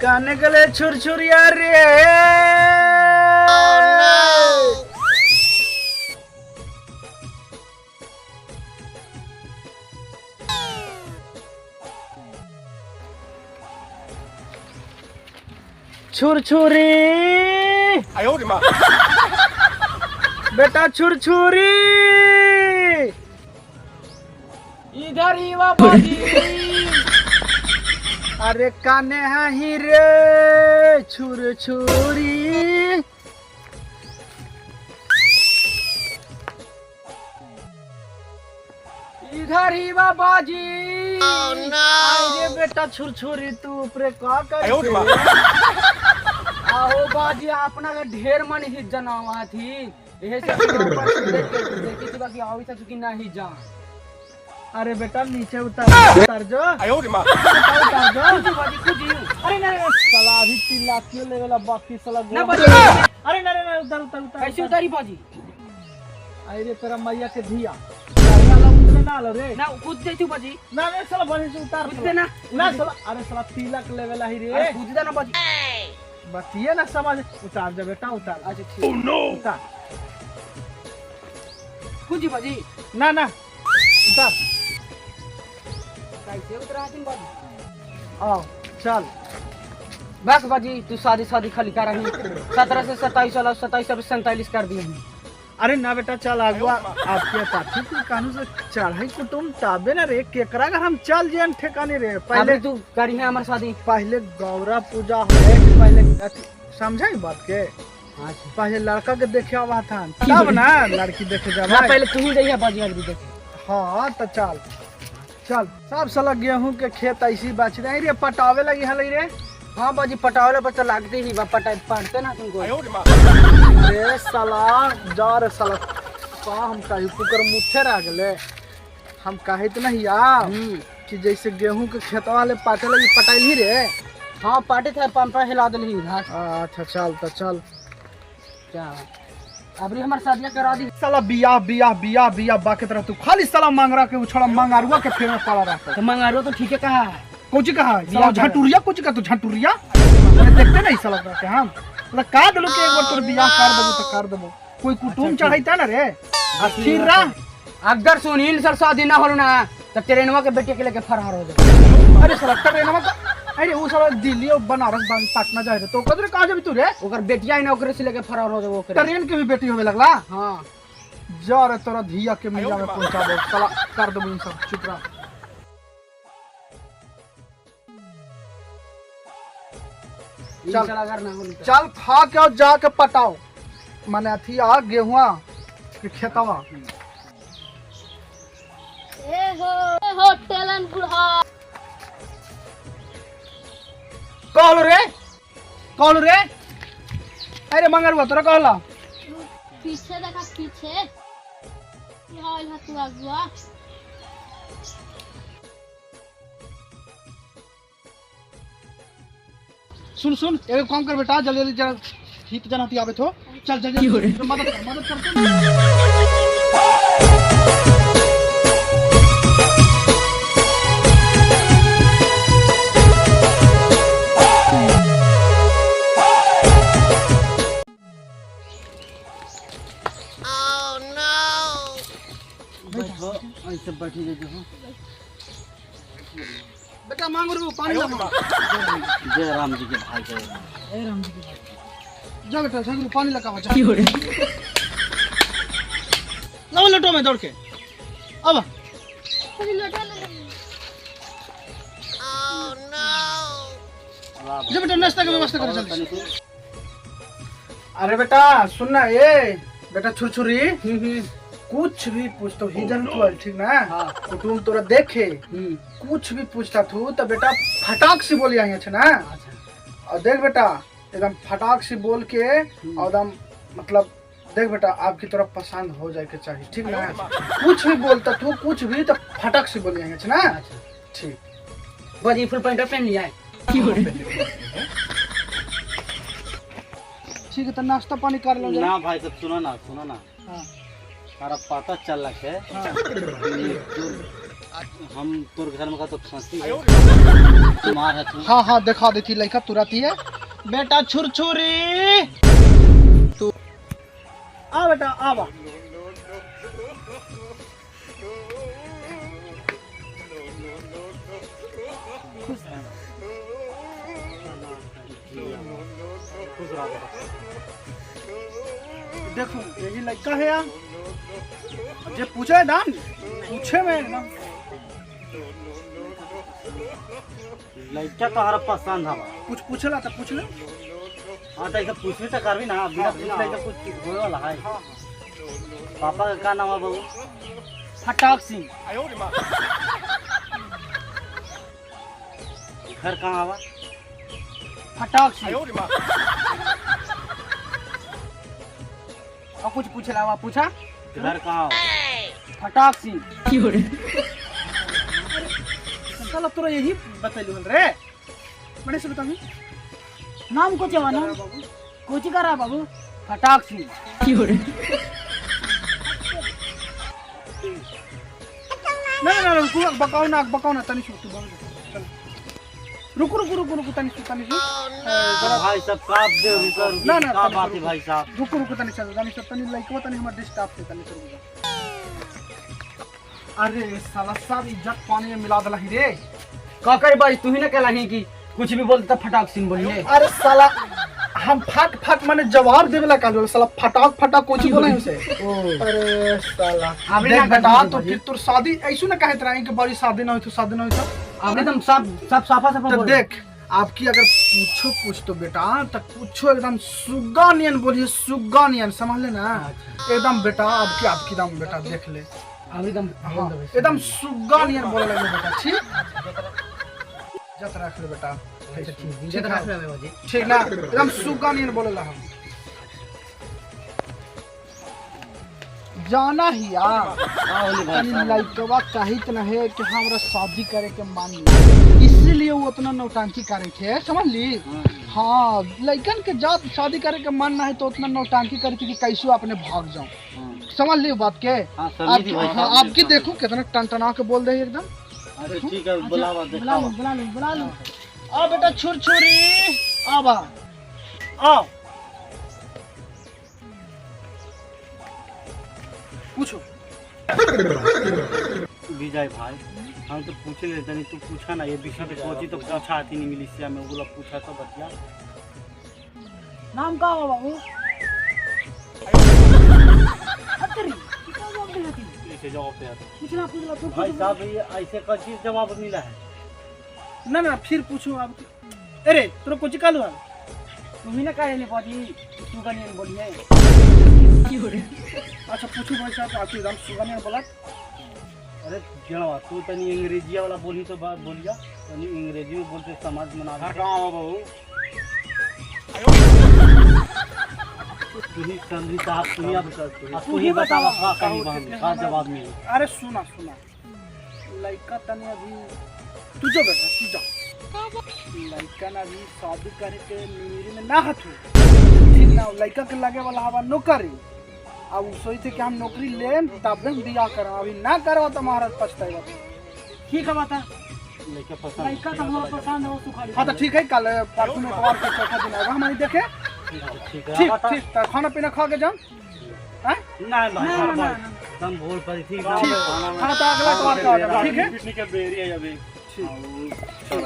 काने गले छुरछुरिया रे। छुरछुरी बेटा छुरछुरी इधर ही बाबाजी। अरे काने ही रे छुरछुरी। इधर ही बाबाजी। अरे बेटा छुरछुरी तू ऊपरे का कर आओ बाजी अपना का ढेर मन ही जनावा थी यही से देखी थी बाकी आओ इसे चुकी नहीं जा। अरे बेटा नीचे उतर जो उतर जो बाजी खुद ही अरे नहीं साला अभी 3 लाख क्यों लेवेला बाकी साला ना बाजी। अरे नहीं उतर उतर उतर कैसे उतारी बाजी? अरे तेरा मैया के धिया साला उतरे ना लो रे ना कूद दे तू बाजी। ना साला बनी से उतार कूद दे ना साला। अरे साला 3 लाख लेवेला ही रे। अरे कूद दे ना बाजी। बस ये ना समझ उतार जा बेटा उतार। अच्छा ठीक। ओह नो उतार कूद बाजी। ना उतार कैसे उतरा तुम बाजी? आओ चल बस बाजी तू शादी खाली कर रही 17 से 27 वाला 27 से 47 कर दिए हैं। अरे ना बेटा चल आगुआ आपके पाठी तू कानू से चढ़ाई कुटुम ताबे ना रे केकरा का हम चल जेन ठेकाने रे। पहले तू करी है हमारी शादी। पहले गौरा पूजा है कि पहले समझा ही बात के। पहले लड़का के देखे आवा था तब ना लड़की देखे ना जावा। पहले तू ही जाइए बाजी अभी देखे। हाँ तो चल सब साला गेहूं के खेत ऐसी बच रहे रे पटावे लगी हल रे। हाँ बाजी पटावले पर तो लगते ही पढ़ते ना तुमको। रे साला जा रे साला का हम कहीं कुकर मुठे रह गले। हम कहे तो नहीं यार कि जैसे गेहूं के खेत वाले पाटे लगी पटाइल ही रे। हाँ पाटे थे पंपा हिला दिली घाट। अच्छा चल तो चल क्या अभी हमारी शादियाँ करा दी। साला बिया बाकी तरह तू खाली साला मांगरा के उछड़ा मंगारुआ के फेर में पड़ा रहता। तो मंगारो तो ठीक है कहा है। कोची कहा साला झटुरिया कुछ का तू झटुरिया देखते नहीं साला के हम मतलब का दलो के एक बार तोर बियाह कर देबो तो कर देबो। कोई कुटुम चढ़ाईता ना रे फिर रहा। अगर सुनील सर शादी ना होलो ना तो ट्रेनवा के बेटे के लेके फरार हो जाए। अरे साला ट्रेनवा अरे वो साला दिल्ली और बनारस पटना जाए रे तो कदरे कहां जाबी तू रे। ओकर बेटिया ही ना ओकरे से लेके फरार हो जाबो। ओकरे ट्रेन के भी बेटी होवे लगला। हां जा रे तोरा धिया के मिया में पहुंचाबो साला कर देबो इन सब चुप रह। चल खा के और जाके पटाओ माने अथी आ गेहुआ के खेतवा। हो टेलन बुढ़ा कौन रे अरे मंगरुआ तोरा कहला पीछे देखा पीछे यहाँ तू अगुआ। सुन एक काम कर बेटा जल्दी जरा ठीक जना ती आवे तो चल जल्दी मदद कर ऐसे बैठी जाइए। बेटा मांगरू पानी ला जय राम जी के भाई ए राम जी के भाई जा बेटा झगरू पानी लगा बचा लो लटो में दौड़ के अब जा बेटा नाश्ता का व्यवस्था कर जल्दी। अरे बेटा सुनना ये बेटा छुरछुरी कुछ भी पूछता ही जन तू ठीक ना। हाँ। कुटुम तोरा देखे कुछ भी पूछता तू तो बेटा फटाक से बोली आई है ना। और देख बेटा एकदम फटाक से बोल के और एकदम मतलब देख बेटा आपकी तरफ पसंद हो जाए के चाहिए ठीक ना। कुछ भी बोलता तू कुछ भी तो फटाक से बोली आई है ना। ठीक बाजी फुल पैंट पहन लिया है। ठीक है तो नाश्ता पानी कर लो ना भाई सब सुनो ना हाँ। सारा पता चल है हम तोर घर में का तो फंसी है मार है तू। हाँ हाँ दिखा देती लड़का तुरंत ही है। बेटा छुरछुरी तू आ बेटा आवा। देखो यही लड़का है यार, जे पूछे है दान पूछे में एकदम लड़का तो हर पसंद हवा कुछ पूछला तो पूछ ले। हाँ तो ऐसा पूछबी तो करबी ना, बिना पूछले तो कुछ होए वाला है। पापा का क्या नाम है बाबू? फटाक सिंह। घर कहाँ आवा? फटाक सिंह। और कुछ पूछला हुआ पूछा? घर कहाँ आवा? फटाक सिंह। साला तोरा यही बतैलू हन रे। बड़े से बताबी नाम को चवा ना कोची करा बाबू? फटाक सिंह। ना रुको बकाओ ना तनी सुन रुको तनी सुन भाई सब काप दे रुको ना क्या बात है भाई साहब? रुको तनी तनी लाइक तनी हमर डिस्टर्ब से तनी रुको। अरे साला सब इज्जत पानी में मिला दला ही रे। का करे भाई तू ही ना कहला ही कि कुछ भी बोलता फटाक सिंह बोलिए। अरे साला हम फट माने जवाब देवेला का बोल साला फटाक कुछ बोले उसे। अरे साला अभी देख ना बेटा तो फिर तोर शादी ऐसू ना कहत रही कि बड़ी शादी ना होई तो अभी तुम सब साफा तो देख आपकी अगर पूछ तो बेटा तो पूछो एकदम सुग्गा नियन बोलिए, सुग्गा नियन समझ ले ना एकदम बेटा। आपकी दम बेटा देख ले अभी तुम एकदम सुग्गा नियन बोले लगे बेटा। ठीक जत रख ले बेटा ठीक ना एकदम सुग्गा नियन बोले ला हम जाना ही यार। लड़कवा कहित न है कि हमरा शादी करे के मान ली, इसीलिए वो उतना नौटंकी करे थे समझ ली। हाँ लड़कन के जात शादी करे के मन ना है तो उतना नौटंकी करे थे कि कैसे अपने भाग जाऊं। समझ ली बात के? आपकी देखो कितना टनटना के बोल रही एकदम। ठीक है बुला लो। आ बेटा छुरछुरी आवा आओ पूछो। विजय भाई हम तो पूछ लेते नहीं, तू पूछा ना ये विषय पे पहुंची तो पूछा आती नहीं मिली से मैं बोला पूछा तो बतिया। नाम का हो बाबू? ऐसे जवाब पे आता भाई साहब ये ऐसे का चीज जवाब मिला है ना फिर पूछो आप। अरे तोरा कुछ कालू है तुम ही ना कहे नहीं पाती तू का नहीं बोलिए। अच्छा पूछो भाई साहब आपकी एकदम सुगा नहीं बोला। अरे जवा तू तनी अंग्रेजी वाला बोली तो बात बोलिया तनी अंग्रेजी में बोलते समाज में ना। कहाँ हो बाबू? तू ही समझी साहब तू ही बतावा का कहीं का जवाब मिले। अरे सुना लड़का तने अभी तू जो बेटा तू जा लड़का ना अभी शादी करे के नीरी में ना हथू ठीक ना। लड़का के लगे वाला हवा नौकरी अब सोई थे कि हम नौकरी लें तब हम बियाह करें, अभी ना करो तो महाराज पछताएगा। ठीक है बता लड़का पसंद हो सुखाड़ी। हाँ तो ठीक है कल परसों में बार के चौथा दिन आएगा हमारी देखे। ठीक तो खाना पीना खा के जाओ। नहीं भाई तुम बोल पड़ी थी हाँ तो अगला बार ठीक है। ठीक है।